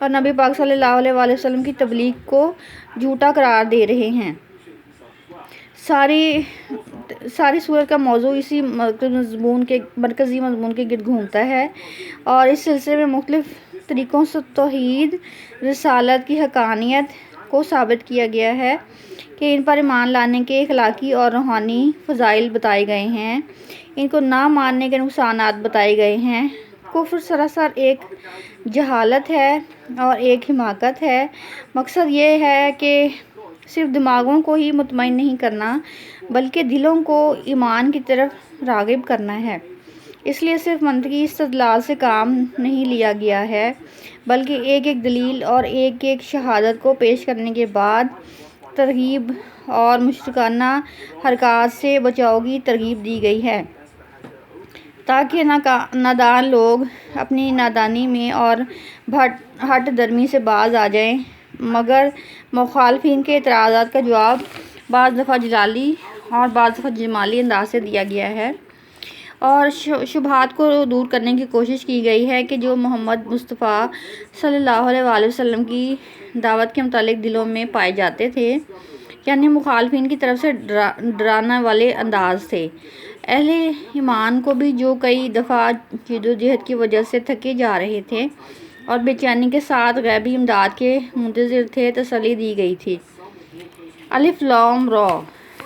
اور نبی پاک صلی اللہ علیہ وآلہ وسلم کی تبلیغ کو جھوٹا قرار دے رہے ہیں۔ ساری سورت کا موضوع اسی مرکزی مضمون کے گرد گھومتا ہے، اور اس سلسلے میں مختلف طریقوں سے توحید رسالت کی حقانیت کو ثابت کیا گیا ہے کہ ان پر ایمان لانے کے اخلاقی اور روحانی فضائل بتائے گئے ہیں، ان کو نہ ماننے کے نقصانات بتائے گئے ہیں۔ کفر سراسر ایک جہالت ہے اور ایک حماقت ہے۔ مقصد یہ ہے کہ صرف دماغوں کو ہی مطمئن نہیں کرنا بلکہ دلوں کو ایمان کی طرف راغب کرنا ہے۔ اس لیے صرف منطقی استدلال سے کام نہیں لیا گیا ہے بلکہ ایک ایک دلیل اور ایک ایک شہادت کو پیش کرنے کے بعد ترغیب اور مشرکانہ حرکات سے بچاؤ کی ترغیب دی گئی ہے، تاکہ نادان لوگ اپنی نادانی میں اور ہٹ درمی سے باز آ جائیں۔ مگر مخالفین کے اعتراضات کا جواب بعض دفعہ جلالی اور بعض دفعہ جمالی انداز سے دیا گیا ہے، اور شبہات کو دور کرنے کی کوشش کی گئی ہے کہ جو محمد مصطفیٰ صلی اللہ علیہ وآلہ وسلم کی دعوت کے متعلق دلوں میں پائے جاتے تھے، یعنی مخالفین کی طرف سے ڈرانے والے انداز تھے۔ اہل ایمان کو بھی جو کئی دفعہ جدوجہد کی وجہ سے تھکے جا رہے تھے اور بے چینی کے ساتھ غیبی امداد کے منتظر تھے، تسلی دی گئی تھی۔ الف لام را،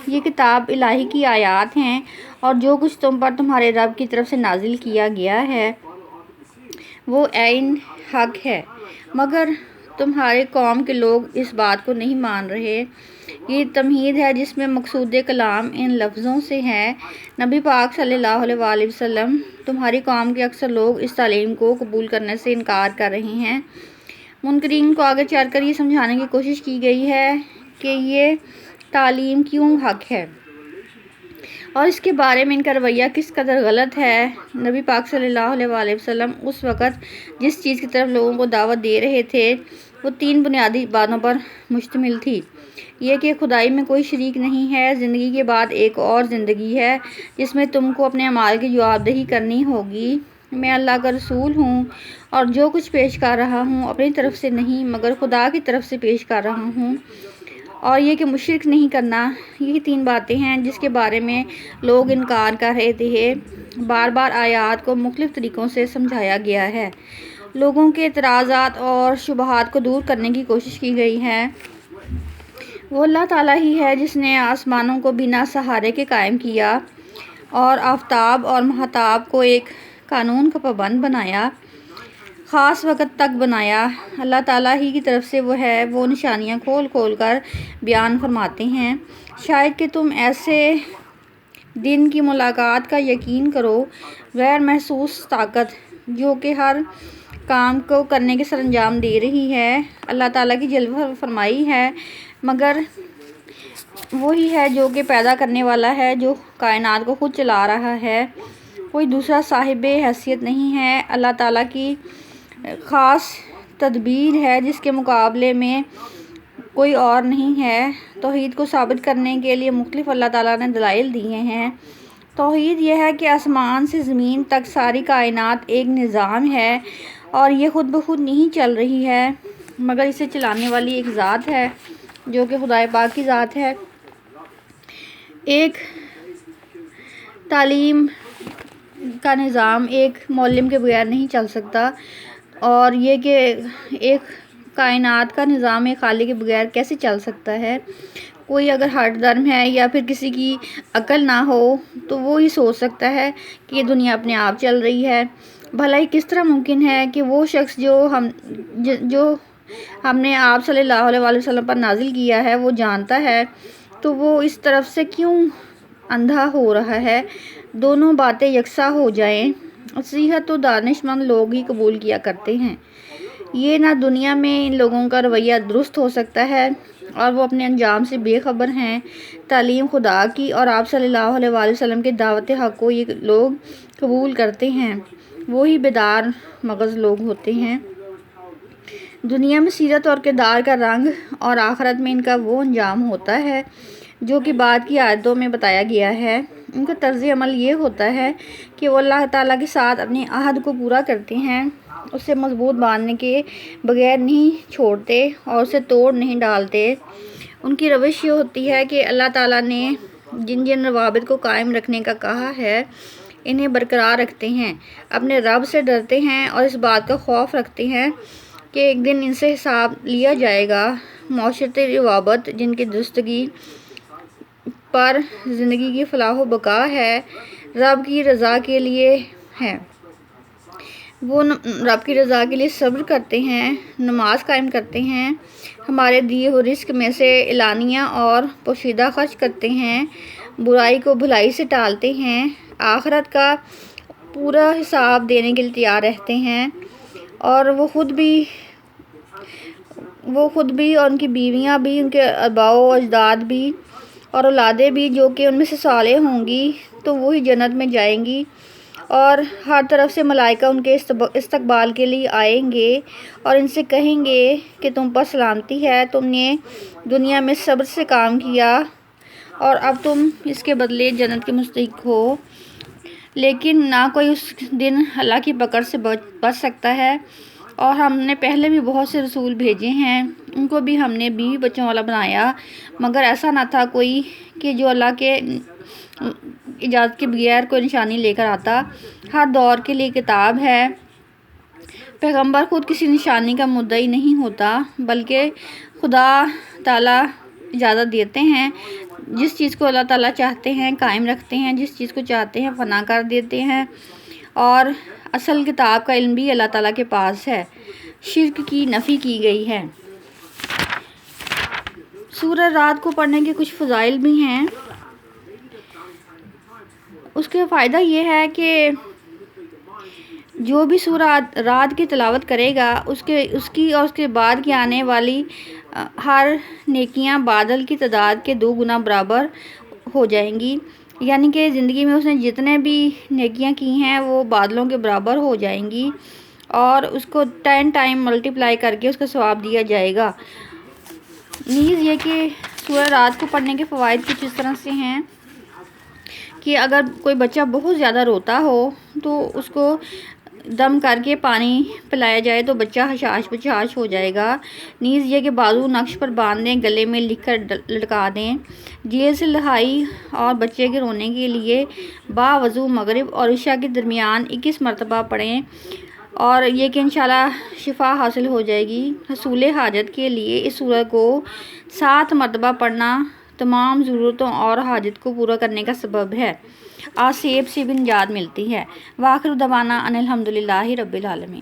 یہ کتاب الہی کی آیات ہیں، اور جو کچھ تم پر تمہارے رب کی طرف سے نازل کیا گیا ہے وہ عین حق ہے، مگر تمہارے قوم کے لوگ اس بات کو نہیں مان رہے۔ یہ تمہید ہے جس میں مقصود کلام ان لفظوں سے ہے: نبی پاک صلی اللہ علیہ وآلہ وسلم، تمہاری قوم کے اکثر لوگ اس تعلیم کو قبول کرنے سے انکار کر رہے ہیں۔ منکرین کو آگے چل کر یہ سمجھانے کی کوشش کی گئی ہے کہ یہ تعلیم کیوں حق ہے اور اس کے بارے میں ان کا رویہ کس قدر غلط ہے۔ نبی پاک صلی اللہ علیہ وآلہ وسلم اس وقت جس چیز کی طرف لوگوں کو دعوت دے رہے تھے وہ 3 بنیادی باتوں پر مشتمل تھی۔ یہ کہ خدائی میں کوئی شریک نہیں ہے، زندگی کے بعد ایک اور زندگی ہے جس میں تم کو اپنے اعمال کی جواب دہی کرنی ہوگی، میں اللہ کا رسول ہوں اور جو کچھ پیش کر رہا ہوں اپنی طرف سے نہیں مگر خدا کی طرف سے پیش کر رہا ہوں، اور یہ کہ مشرک نہیں کرنا۔ یہی 3 باتیں ہیں جس کے بارے میں لوگ انکار کر رہے تھے۔ بار بار آیات کو مختلف طریقوں سے سمجھایا گیا ہے، لوگوں کے اعتراضات اور شبہات کو دور کرنے کی کوشش کی گئی ہے۔ وہ اللہ تعالیٰ ہی ہے جس نے آسمانوں کو بنا سہارے کے قائم کیا اور آفتاب اور ماہتاب کو ایک قانون کا پابند بنایا، خاص وقت تک بنایا۔ اللہ تعالیٰ ہی کی طرف سے وہ نشانیاں کھول کھول کر بیان فرماتے ہیں، شاید کہ تم ایسے دن کی ملاقات کا یقین کرو، غیر محسوس طاقت جو کہ ہر کام کو کرنے کے سرانجام دے رہی ہے، اللہ تعالیٰ کی جلوہ فرمائی ہے، مگر وہی ہے جو کہ پیدا کرنے والا ہے، جو کائنات کو خود چلا رہا ہے، کوئی دوسرا صاحب حیثیت نہیں ہے۔ اللہ تعالیٰ کی خاص تدبیر ہے جس کے مقابلے میں کوئی اور نہیں ہے۔ توحید کو ثابت کرنے کے لیے مختلف اللہ تعالیٰ نے دلائل دیے ہیں۔ توحید یہ ہے کہ آسمان سے زمین تک ساری کائنات ایک نظام ہے اور یہ خود بخود نہیں چل رہی ہے مگر اسے چلانے والی ایک ذات ہے جو کہ خدائے پاک کی ذات ہے۔ ایک تعلیم کا نظام ایک معلم کے بغیر نہیں چل سکتا، اور یہ کہ ایک کائنات کا نظام ایک خالق کے بغیر کیسے چل سکتا ہے۔ کوئی اگر ہٹ درم ہے یا پھر کسی کی عقل نہ ہو تو وہ ہی سوچ سکتا ہے کہ یہ دنیا اپنے آپ چل رہی ہے۔ بھلا یہ کس طرح ممکن ہے کہ وہ شخص جو ہم نے آپ صلی اللہ علیہ وآلہ وسلم پر نازل کیا ہے وہ جانتا ہے تو وہ اس طرف سے کیوں اندھا ہو رہا ہے؟ دونوں باتیں یکساں ہو جائیں، نصیحت تو دانش مند لوگ ہی قبول کیا کرتے ہیں۔ یہ نہ دنیا میں ان لوگوں کا رویہ درست ہو سکتا ہے اور وہ اپنے انجام سے بے خبر ہیں۔ تعلیم خدا کی اور آپ صلی اللہ علیہ وآلہ وسلم کے دعوت حق کو یہ لوگ قبول کرتے ہیں، وہی بیدار مغز لوگ ہوتے ہیں۔ دنیا میں سیرت اور کردار کا رنگ اور آخرت میں ان کا وہ انجام ہوتا ہے جو کہ بعد کی آیتوں میں بتایا گیا ہے۔ ان کا طرز عمل یہ ہوتا ہے کہ وہ اللہ تعالیٰ کے ساتھ اپنے عہد کو پورا کرتے ہیں اسے مضبوط باندھنے کے بغیر نہیں چھوڑتے اور اسے توڑ نہیں ڈالتے۔ ان کی روش یہ ہوتی ہے کہ اللہ تعالیٰ نے جن جن روابط کو قائم رکھنے کا کہا ہے انہیں برقرار رکھتے ہیں، اپنے رب سے ڈرتے ہیں اور اس بات کا خوف رکھتے ہیں کہ ایک دن ان سے حساب لیا جائے گا۔ معاشرتی روابط جن کی درستگی پر زندگی کی فلاح و بقا ہے، رب کی رضا کے لیے ہے۔ وہ رب کی رضا کے لیے صبر کرتے ہیں، نماز قائم کرتے ہیں، ہمارے دیے ہوئے رزق میں سے اعلانیہ اور پوشیدہ خرچ کرتے ہیں، برائی کو بھلائی سے ٹالتے ہیں، آخرت کا پورا حساب دینے کے لیے تیار رہتے ہیں، اور وہ خود بھی اور ان کی بیویاں بھی، ان کے آباء و اجداد بھی اور اولادیں بھی جو کہ ان میں سے صالح ہوں گی تو وہی جنت میں جائیں گی، اور ہر طرف سے ملائکہ ان کے استقبال کے لیے آئیں گے اور ان سے کہیں گے کہ تم پر سلامتی ہے، تم نے دنیا میں صبر سے کام کیا اور اب تم اس کے بدلے جنت کے مستحق ہو۔ لیکن نہ کوئی اس دن اللہ کی پکڑ سے بچ سکتا ہے، اور ہم نے پہلے بھی بہت سے رسول بھیجے ہیں، ان کو بھی ہم نے بیوی بچوں والا بنایا، مگر ایسا نہ تھا کوئی کہ جو اللہ کے اجازت کے بغیر کوئی نشانی لے کر آتا۔ ہر دور کے لیے کتاب ہے۔ پیغمبر خود کسی نشانی کا مدعی نہیں ہوتا، بلکہ خدا تعالیٰ اجازت دیتے ہیں، جس چیز کو اللہ تعالیٰ چاہتے ہیں قائم رکھتے ہیں، جس چیز کو چاہتے ہیں فنا کر دیتے ہیں، اور اصل کتاب کا علم بھی اللہ تعالیٰ کے پاس ہے۔ شرک کی نفی کی گئی ہے۔ سورہ رات کو پڑھنے کے کچھ فضائل بھی ہیں۔ اس کے فائدہ یہ ہے کہ جو بھی سورہ رات کی تلاوت کرے گا اس کی اور اس کے بعد کی آنے والی ہر نیکیاں بادل کی تعداد کے 2 گنا برابر ہو جائیں گی، یعنی کہ زندگی میں اس نے جتنے بھی نیکیاں کی ہیں وہ بادلوں کے برابر ہو جائیں گی، اور اس کو 10 ٹائم ملٹیپلائی کر کے اس کا ثواب دیا جائے گا۔ نیز یہ کہ سورہ رات کو پڑھنے کے فوائد کچھ اس طرح سے ہیں کہ اگر کوئی بچہ بہت زیادہ روتا ہو تو اس کو دم کر کے پانی پلایا جائے تو بچہ حشاش بشاش ہو جائے گا۔ نیز یہ کہ بازو نقش پر باندھ دیں، گلے میں لکھ کر لٹکا دیں۔ جیل سے رہائی اور بچے کے رونے کے لیے باوضو مغرب اور عشاء کے درمیان 21 مرتبہ پڑھیں، اور یہ کہ انشاءاللہ شفا حاصل ہو جائے گی۔ حصول حاجت کے لیے اس سورہ کو 7 مرتبہ پڑھنا تمام ضرورتوں اور حاجت کو پورا کرنے کا سبب ہے۔ آسیب سے بھی نجات ملتی ہے۔ وآخر دعوانا ان الحمدللہ رب العالمین۔